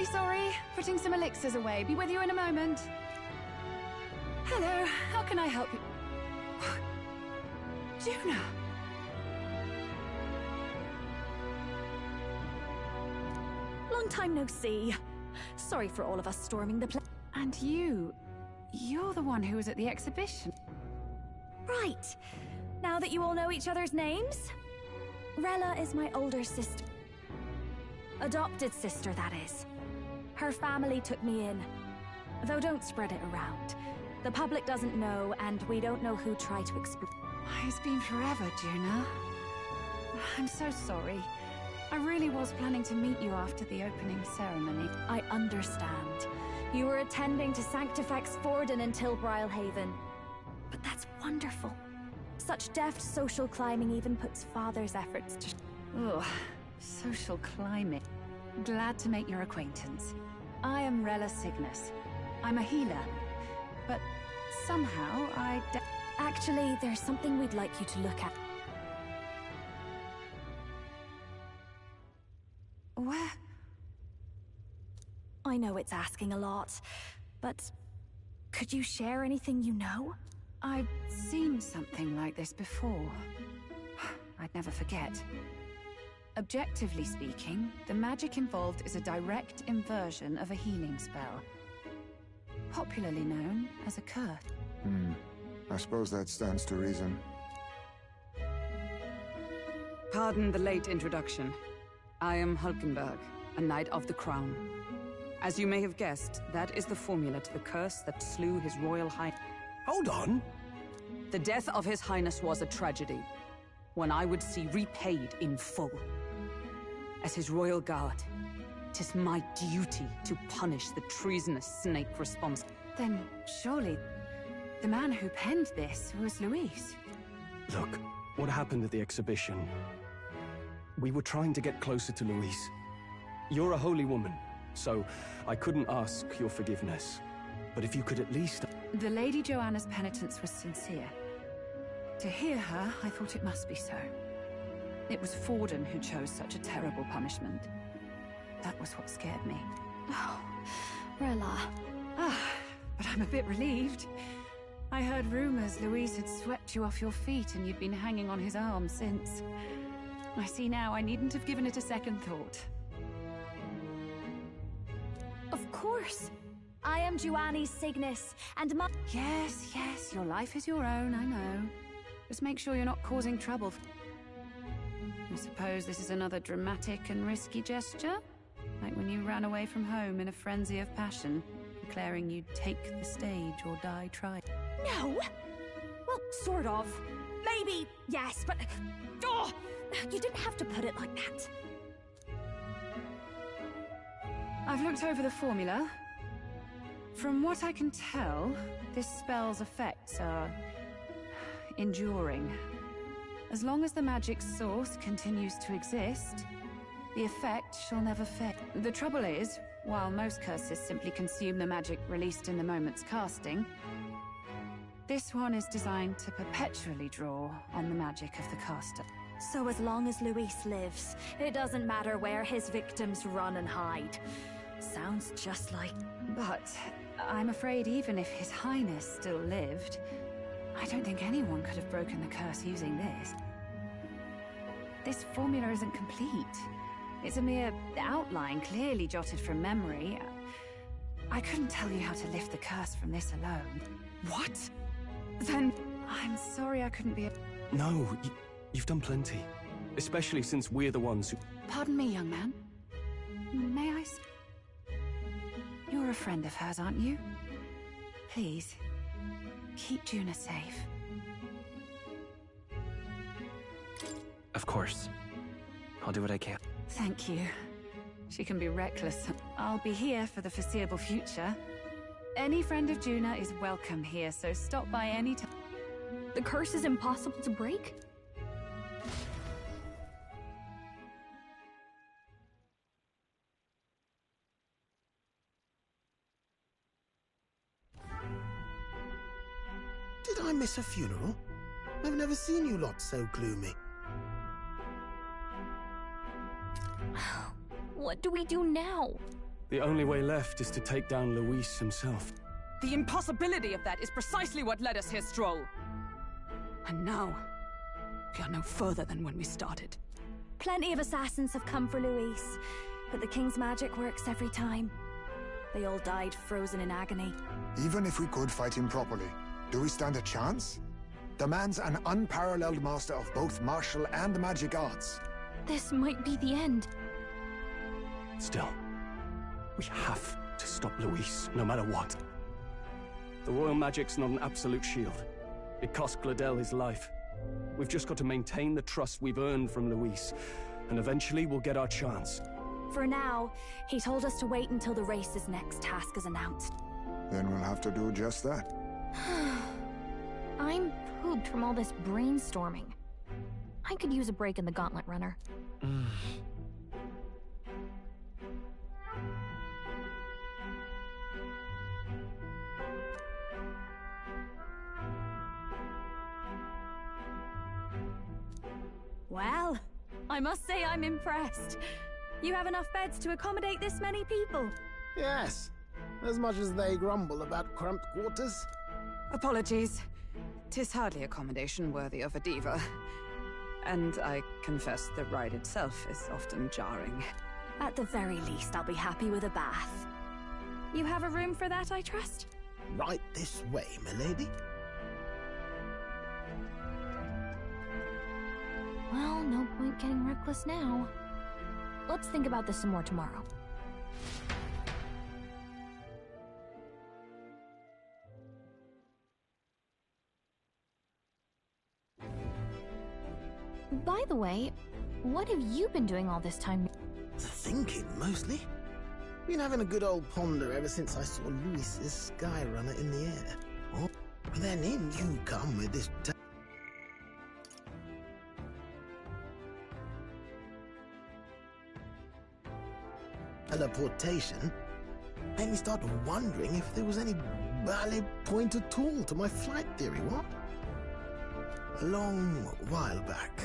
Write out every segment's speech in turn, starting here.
Really sorry. Putting some elixirs away. Be with you in a moment. Hello, how can I help you? Juna! Long time no see. Sorry for all of us storming the place. And you're the one who was at the exhibition. Right. Now that you all know each other's names, Rella is my older sister. Adopted sister, that is. Her family took me in. Though don't spread it around. The public doesn't know, and we don't know who tried to explain. It's been forever, Juna. I'm so sorry. I really was planning to meet you after the opening ceremony. I understand. You were attending to Sanctifex Forden until Brylehaven. But that's wonderful. Such deft social climbing even puts Father's efforts to... Ugh, social climbing. Glad to make your acquaintance. I am Rella Cygnus. I'm a healer. But somehow Actually, there's something we'd like you to look at. Where? I know it's asking a lot, but could you share anything you know? I've seen something like this before. I'd never forget. Objectively speaking, the magic involved is a direct inversion of a healing spell. Popularly known as a curse. I suppose that stands to reason. Pardon the late introduction. I am Hulkenberg, a Knight of the Crown. As you may have guessed, that is the formula to the curse that slew His Royal Highness. Hold on! The death of His Highness was a tragedy, one I would see repaid in full. As His Royal Guard, 'tis my duty to punish the treasonous snake responsible. Then surely the man who penned this was Luis. Look, what happened at the exhibition? We were trying to get closer to Luis. You're a holy woman, so I couldn't ask your forgiveness. But if you could at least... The Lady Joanna's penitence was sincere. To hear her, I thought it must be so. It was Forden who chose such a terrible punishment. That was what scared me. Oh, Rella. But I'm a bit relieved. I heard rumors Luis had swept you off your feet and you'd been hanging on his arm since. I see now I needn't have given it a second thought. Of course. I am Joannis Cygnus, and my... Yes, your life is your own, I know. Just make sure you're not causing trouble. I suppose this is another dramatic and risky gesture? Like when you ran away from home in a frenzy of passion, declaring you'd take the stage or die trying. No! Well, sort of. Maybe, yes, but... Oh! You didn't have to put it like that. I've looked over the formula. From what I can tell, this spell's effects are... enduring. As long as the magic's source continues to exist, the effect shall never fade. The trouble is, while most curses simply consume the magic released in the moment's casting, this one is designed to perpetually draw on the magic of the caster. So as long as Luis lives, it doesn't matter where his victims run and hide. Sounds just like... But I'm afraid even if His Highness still lived, I don't think anyone could have broken the curse using this. This formula isn't complete. It's a mere outline, clearly jotted from memory. I couldn't tell you how to lift the curse from this alone. What? Then I'm sorry I couldn't be... No, you've done plenty. Especially since we're the ones who... Pardon me, young man. May I... You're a friend of hers, aren't you? Please, keep Juna safe. Of course. I'll do what I can. Thank you. She can be reckless. I'll be here for the foreseeable future. Any friend of Juna is welcome here, so stop by any time. The curse is impossible to break? Did I miss a funeral? I've never seen you lot so gloomy. What do we do now? The only way left is to take down Luis himself. The impossibility of that is precisely what led us here, Stroll. And now, we are no further than when we started. Plenty of assassins have come for Luis, but the King's magic works every time. They all died frozen in agony. Even if we could fight him properly, do we stand a chance? The man's an unparalleled master of both martial and magic arts. This might be the end. Still, we have to stop Luis, no matter what. The royal magic's not an absolute shield. It cost Gladel his life. We've just got to maintain the trust we've earned from Luis, and eventually we'll get our chance. For now, he told us to wait until the race's next task is announced. Then we'll have to do just that. I'm pooped from all this brainstorming. I could use a break in the Gauntlet Runner. Well, I must say I'm impressed. You have enough beds to accommodate this many people. Yes, as much as they grumble about cramped quarters. Apologies. 'Tis hardly accommodation worthy of a diva. And I confess the ride itself is often jarring. At the very least, I'll be happy with a bath. You have a room for that, I trust? Right this way, milady. Well, no point getting reckless now. Let's think about this some more tomorrow. By the way, what have you been doing all this time? Thinking, mostly. Been having a good old ponder ever since I saw Luis's Skyrunner in the air. Oh, then in you come with this teleportation. Made me start wondering if there was any valid point at all to my flight theory, what? A long while back,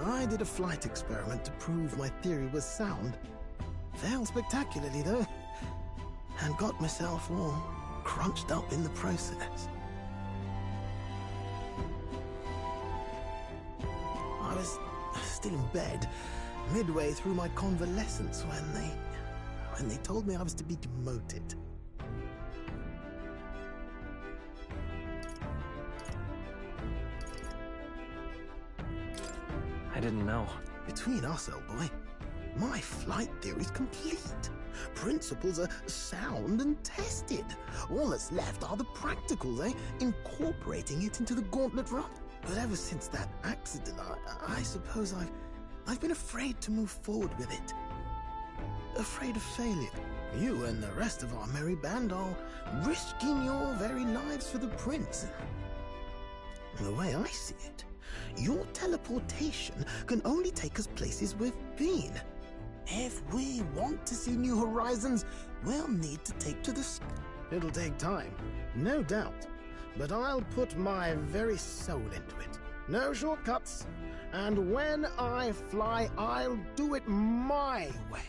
I did a flight experiment to prove my theory was sound. Failed spectacularly, though, and got myself all crunched up in the process. I was still in bed, midway through my convalescence when they told me I was to be demoted. I didn't know. Between us, old boy, my flight theory's complete. Principles are sound and tested. All that's left are the practicals, incorporating it into the Gauntlet Run. But ever since that accident, I suppose I've been afraid to move forward with it. Afraid of failure. You and the rest of our merry band are risking your very lives for the prince. The way I see it, your teleportation can only take us places we've been. If we want to see new horizons, we'll need to take to the sky. It'll take time, no doubt, but I'll put my very soul into it. No shortcuts, and when I fly, I'll do it my way.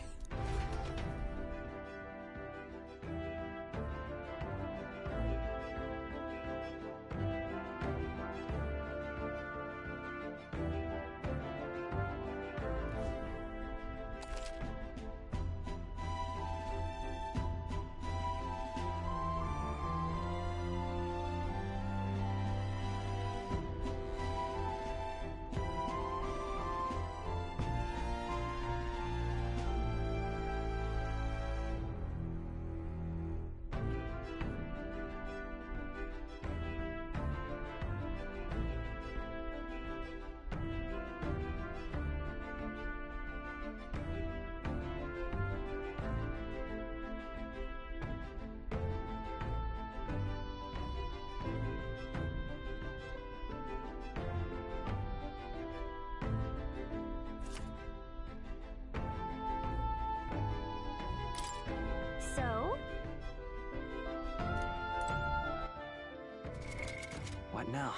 So? What now?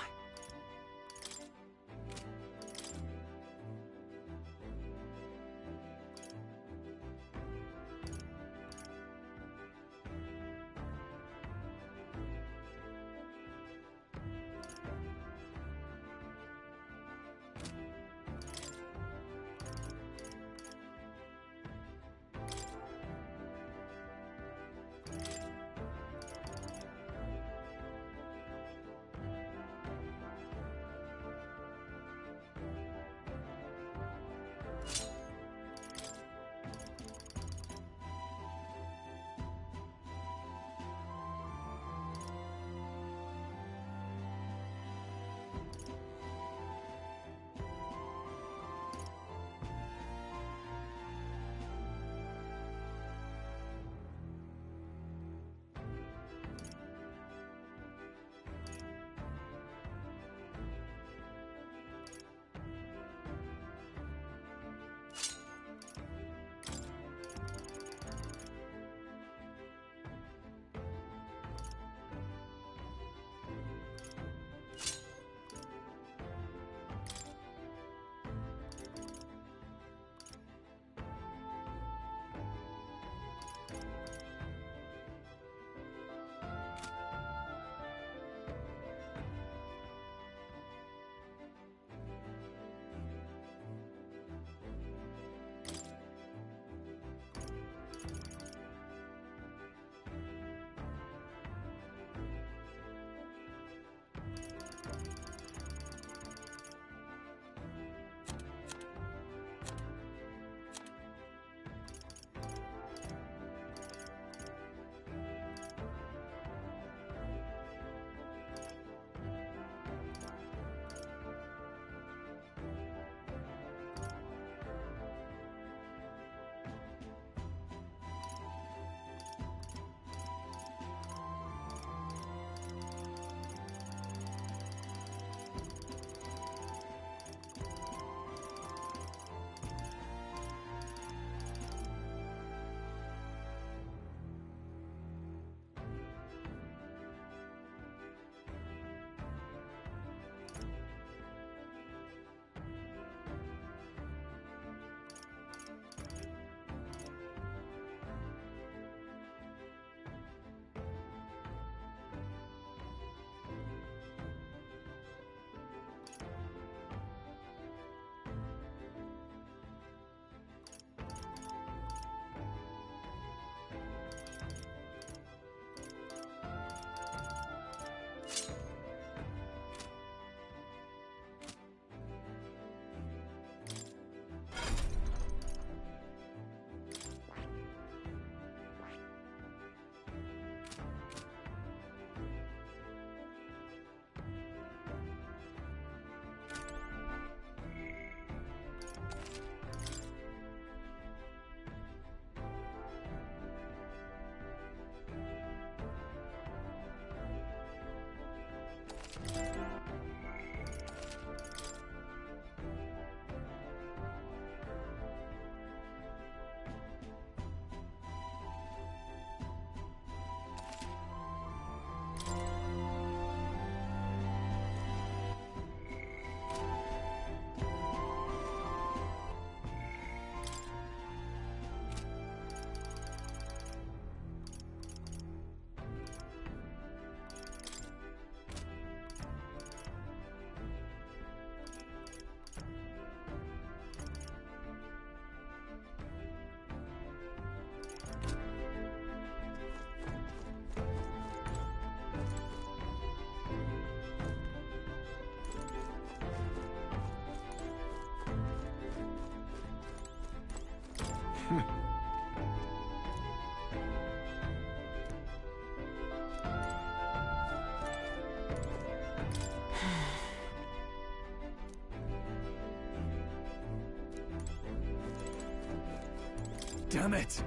Damn it!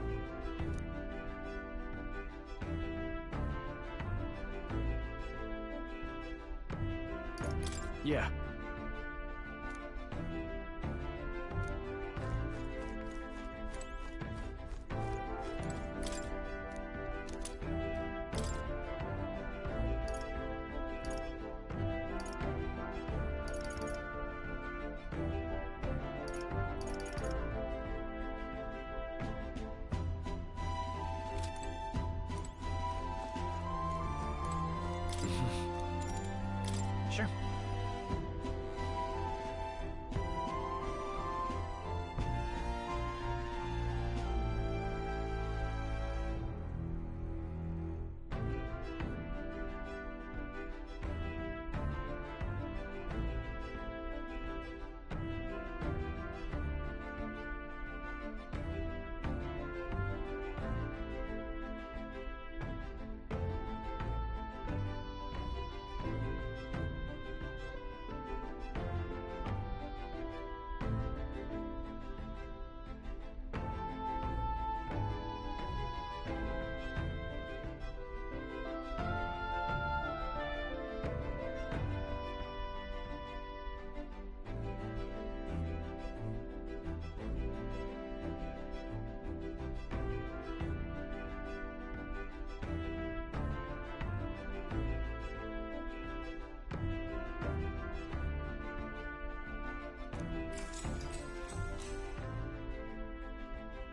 Yeah. Sure.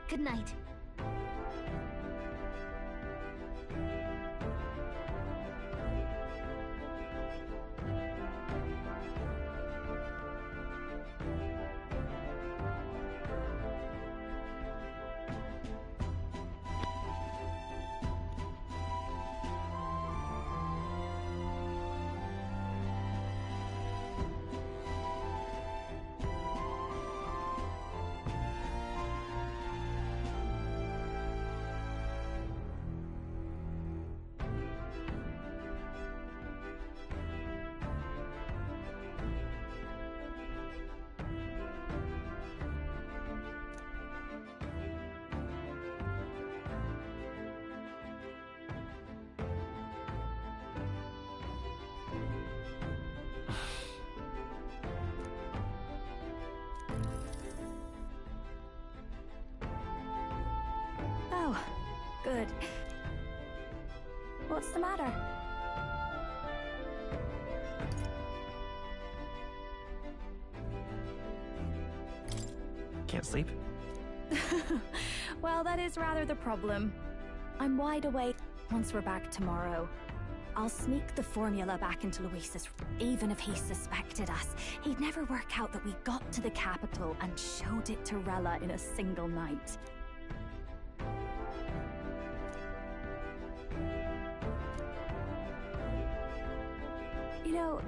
Good night. Oh, good. What's the matter? Can't sleep? Well, that is rather the problem. I'm wide awake. Once we're back tomorrow, I'll sneak the formula back into Luis's. Even if he suspected us, he'd never work out that we got to the capital and showed it to Rella in a single night. You know,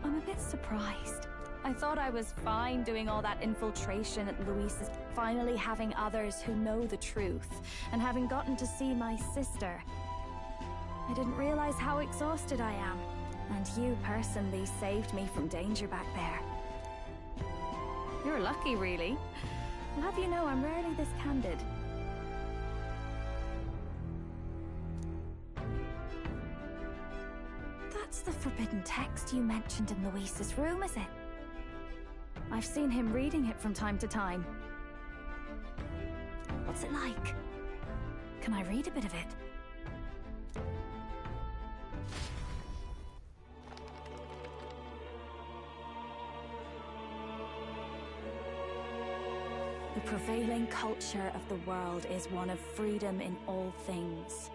I'm a bit surprised. I thought I was fine doing all that infiltration at Luis's, finally having others who know the truth, and having gotten to see my sister. I didn't realize how exhausted I am, and you personally saved me from danger back there. You're lucky, really. I'll have you know I'm rarely this candid. That's the forbidden text you mentioned in Luis's room, is it? I've seen him reading it from time to time. What's it like? Can I read a bit of it? The prevailing culture of the world is one of freedom in all things.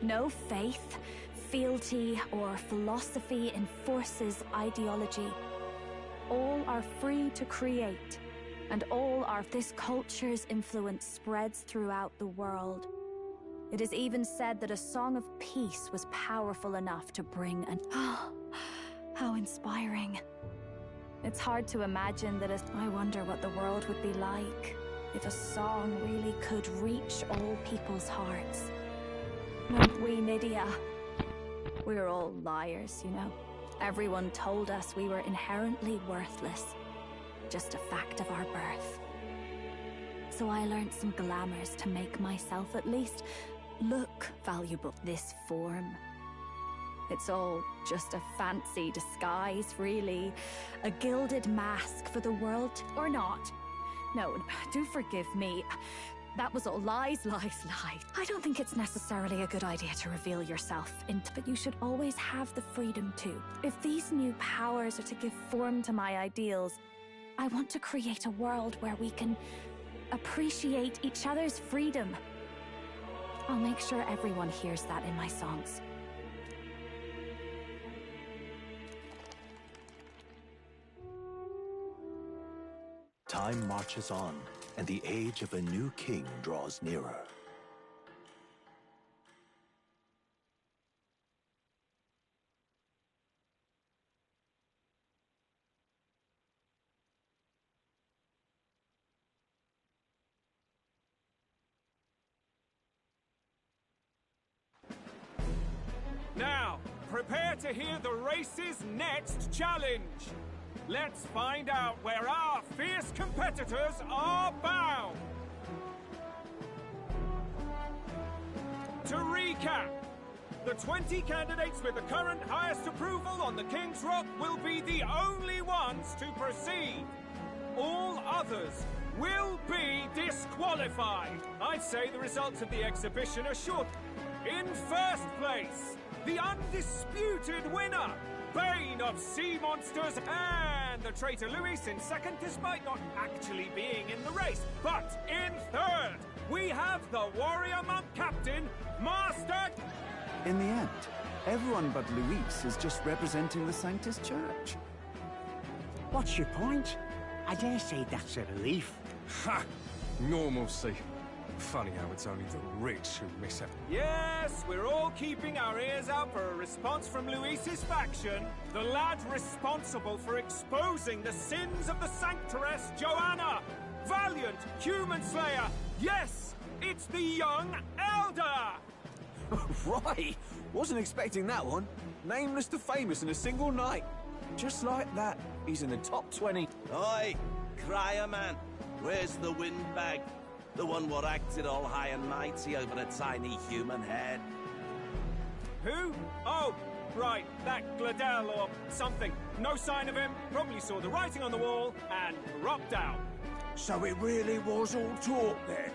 No faith, fealty, or philosophy enforces ideology. All are free to create, and all are this culture's influence spreads throughout the world. It is even said that a song of peace was powerful enough to bring an... Oh, how inspiring. It's hard to imagine that I wonder what the world would be like if a song really could reach all people's hearts. Weren't we, Nydia? We're all liars, you know. Everyone told us we were inherently worthless. Just a fact of our birth. So I learned some glamours to make myself at least look valuable. This form. It's all just a fancy disguise, really. A gilded mask for the world, or not. No, do forgive me. That was all lies, lies, lies. I don't think it's necessarily a good idea to reveal yourself, but you should always have the freedom to. If these new powers are to give form to my ideals, I want to create a world where we can appreciate each other's freedom. I'll make sure everyone hears that in my songs. Time marches on, and the age of a new king draws nearer. Now, prepare to hear the race's next challenge. Let's find out where our fierce competitors are bound. To recap, the 20 candidates with the current highest approval on the King's Rock will be the only ones to proceed. All others will be disqualified. I'd say the results of the exhibition are short. In first place, the undisputed winner, Bane of Sea Monsters, and the traitor Luis in second, despite not actually being in the race. But in third, we have the warrior monk captain, Master... In the end, everyone but Luis is just representing the Sanctus Church. What's your point? I dare say that's a relief. Ha! Normalcy. Funny how it's only the rich who miss it. Yes, we're all keeping our ears out for a response from Luis's faction, the lad responsible for exposing the sins of the Sanctress Joanna, valiant human slayer. Yes, it's the young elder. Right, wasn't expecting that one. Nameless to famous in a single night. Just like that, he's in the top 20. Oi, crier man, where's the windbag? The one what acted all high and mighty over a tiny human head. Who? Oh, right, that Gladel or something. No sign of him, probably saw the writing on the wall and dropped out. So it really was all talk then?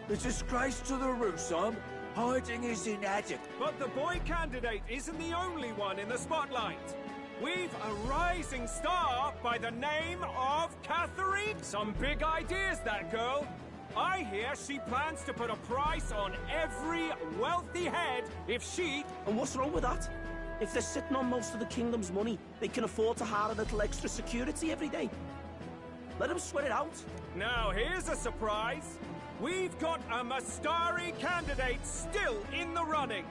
The disgrace to the Rusum, hiding his inadequate. But the boy candidate isn't the only one in the spotlight. We've a rising star by the name of Catherine. Some big ideas, that girl. I hear she plans to put a price on every wealthy head if she... And what's wrong with that? If they're sitting on most of the kingdom's money, they can afford to hire a little extra security every day. Let them sweat it out. Now here's a surprise. We've got a Mastari candidate still in the running.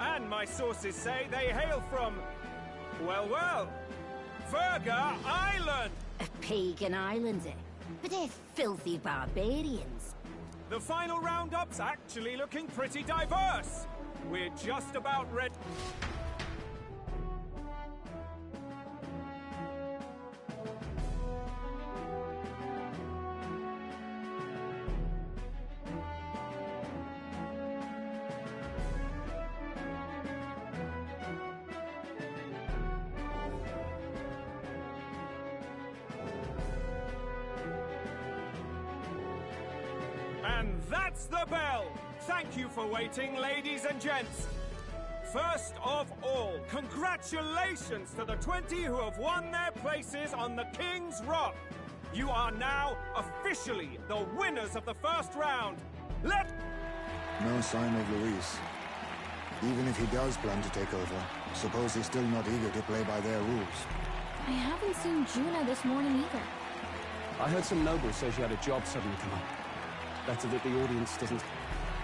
And my sources say they hail from... well, Verga Island. A pagan island, eh? But they're filthy barbarians. The final roundup's actually looking pretty diverse. We're just about ready. And that's the bell! Thank you for waiting, ladies and gents. First of all, congratulations to the 20 who have won their places on the King's Rock. You are now officially the winners of the first round. No sign of Luis. Even if he does plan to take over, suppose he's still not eager to play by their rules. I haven't seen Juna this morning either. I heard some nobles say she had a job suddenly come up. Better that the audience doesn't...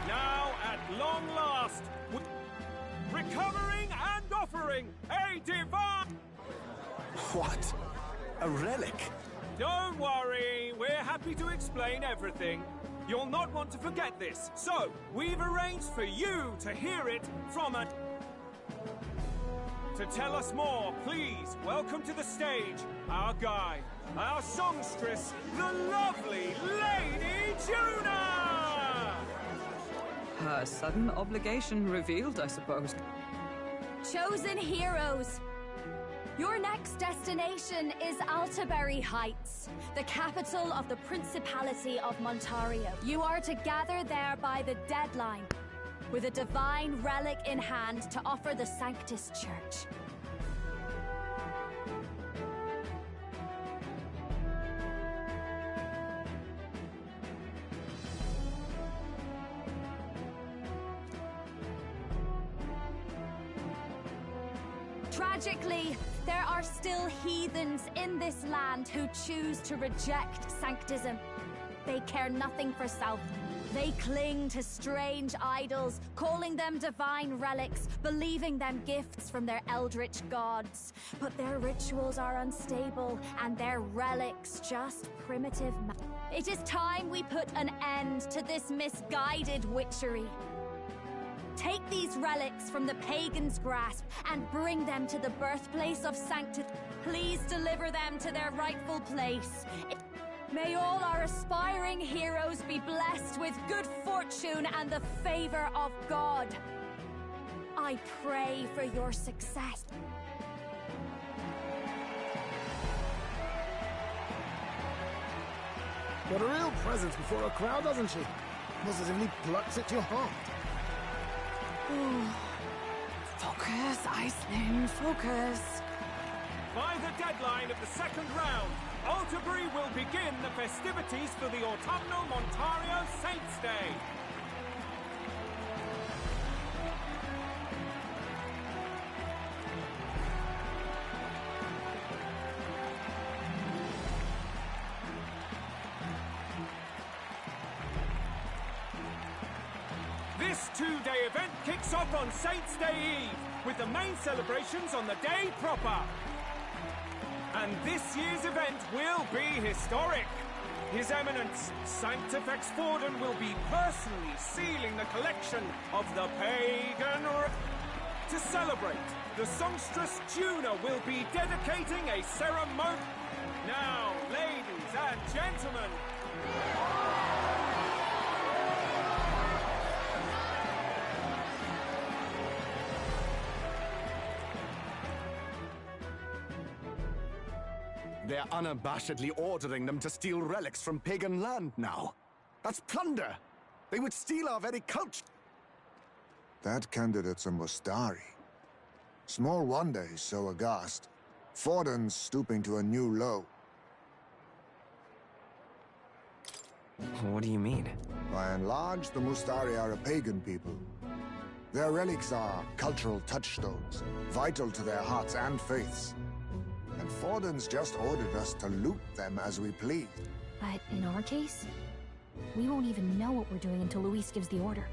Now, at long last, recovering and offering a divine... What? A relic? Don't worry, we're happy to explain everything. You'll not want to forget this, so we've arranged for you to hear it from a... To tell us more, please welcome to the stage our guide, our songstress, the lovely Lady Juna! Her sudden obligation revealed, I suppose. Chosen heroes! Your next destination is Altaberry Heights, the capital of the Principality of Montario. You are to gather there by the deadline, with a divine relic in hand to offer the Sanctus Church. Tragically, there are still heathens in this land who choose to reject sanctism. They care nothing for self. They cling to strange idols, calling them divine relics, believing them gifts from their eldritch gods. But their rituals are unstable, and their relics just primitive. It is time we put an end to this misguided witchery. Take these relics from the pagan's grasp and bring them to the birthplace of sanctity. Please deliver them to their rightful place. May all our aspiring heroes be blessed with good fortune and the favor of God. I pray for your success. Got a real presence before a crowd, doesn't she? Positively plucks at your heart. Focus, Iceland, focus. By the deadline of the second round, Altaberry will begin the festivities for the autumnal Montario Saints' Day. This two-day event kicks off on Saints' Day Eve, with the main celebrations on the day proper. And this year's event will be historic. His Eminence, Sanctifex Forden, will be personally sealing the collection of the pagan... To celebrate, the songstress Juna will be dedicating a ceremony... Now, ladies and gentlemen... They're unabashedly ordering them to steal relics from pagan land now. That's plunder. They would steal our very culture. That candidate's a Mustari. Small wonder he's so aghast. Forden's stooping to a new low. What do you mean? By and large, the Mustari are a pagan people. Their relics are cultural touchstones, vital to their hearts and faiths. And Forden's just ordered us to loot them as we please. But in our case, we won't even know what we're doing until Luis gives the order.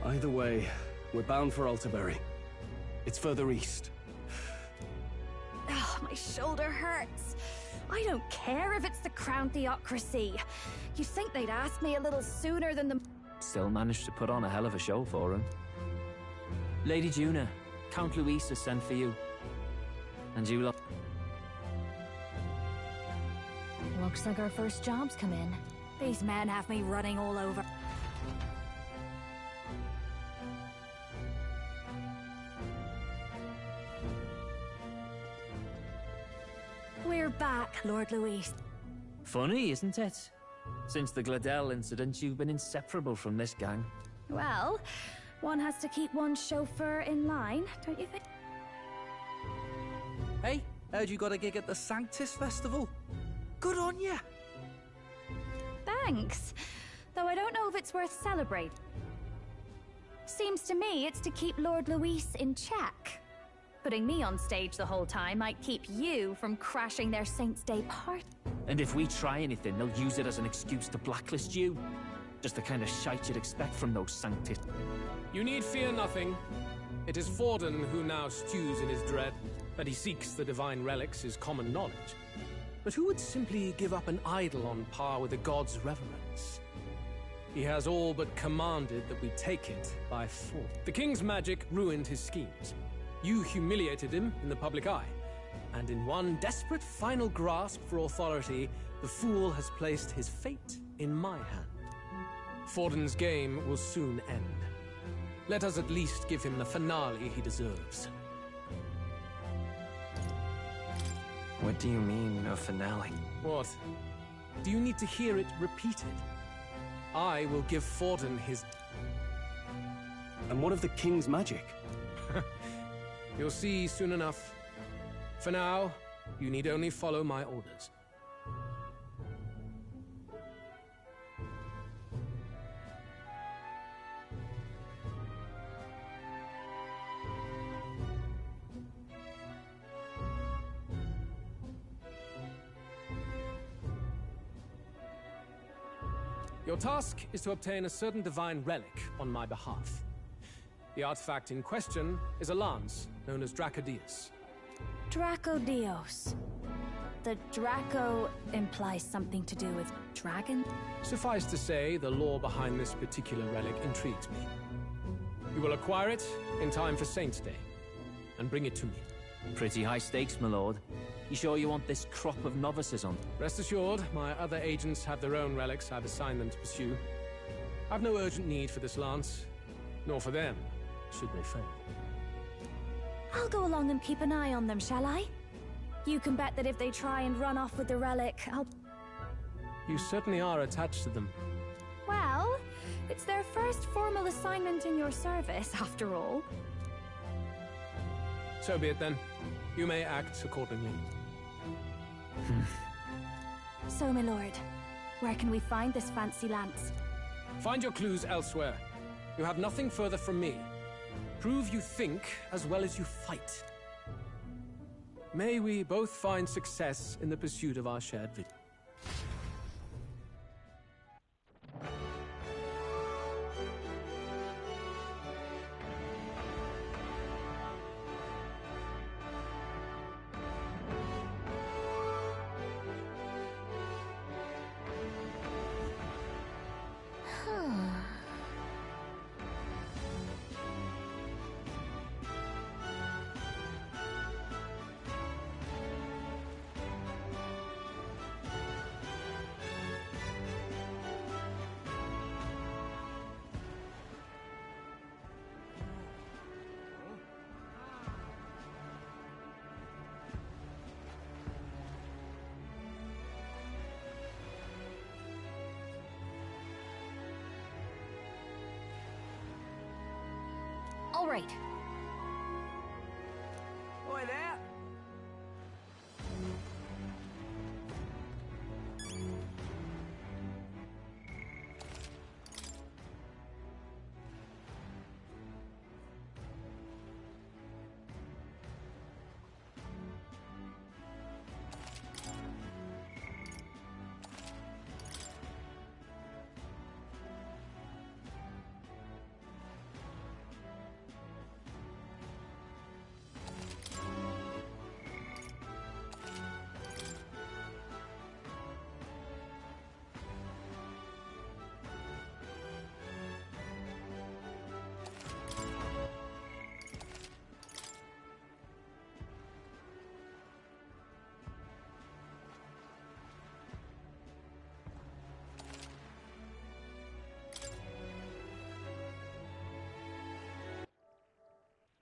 Either way, we're bound for Altaberry. It's further east. Oh, my shoulder hurts. I don't care if it's the Crown Theocracy. You'd think they'd ask me a little sooner than the... Still managed to put on a hell of a show for him. Lady Juna, Count Luis has sent for you. And you lot... Looks like our first job's come in. These men have me running all over. We're back, Lord Luis. Funny, isn't it? Since the Gladell incident, you've been inseparable from this gang. Well, one has to keep one's chauffeur in line, don't you think? Hey, heard you got a gig at the Sanctus Festival? Good on ya! Thanks. Though I don't know if it's worth celebrating. Seems to me it's to keep Lord Luis in check. Putting me on stage the whole time might keep you from crashing their Saints' Day party. And if we try anything, they'll use it as an excuse to blacklist you. Just the kind of shite you'd expect from those Sanctis. You need fear nothing. It is Forden who now stews in his dread. That he seeks the divine relics is common knowledge. But who would simply give up an idol on par with the god's reverence? He has all but commanded that we take it by force. The king's magic ruined his schemes. You humiliated him in the public eye. And in one desperate final grasp for authority, the fool has placed his fate in my hand. Forden's game will soon end. Let us at least give him the finale he deserves. What do you mean, a finale? What? Do you need to hear it repeated? I will give Forden his... And what of the king's magic? You'll see soon enough. For now, you need only follow my orders. Your task is to obtain a certain divine relic on my behalf. The artifact in question is a lance known as Dracodius. Dracodios. The Draco implies something to do with dragon? Suffice to say, the lore behind this particular relic intrigues me. You will acquire it in time for Saints' Day, and bring it to me. Pretty high stakes, my lord. You sure you want this crop of novices on? Rest assured, my other agents have their own relics I've assigned them to pursue. I've no urgent need for this lance, nor for them, should they fail. I'll go along and keep an eye on them, shall I? You can bet that if they try and run off with the relic, I'll... You certainly are attached to them. Well, it's their first formal assignment in your service, after all. So be it then. You may act accordingly. So, my lord, where can we find this fancy lance? Find your clues elsewhere. You have nothing further from me. Prove you think as well as you fight. May we both find success in the pursuit of our shared vision. All right,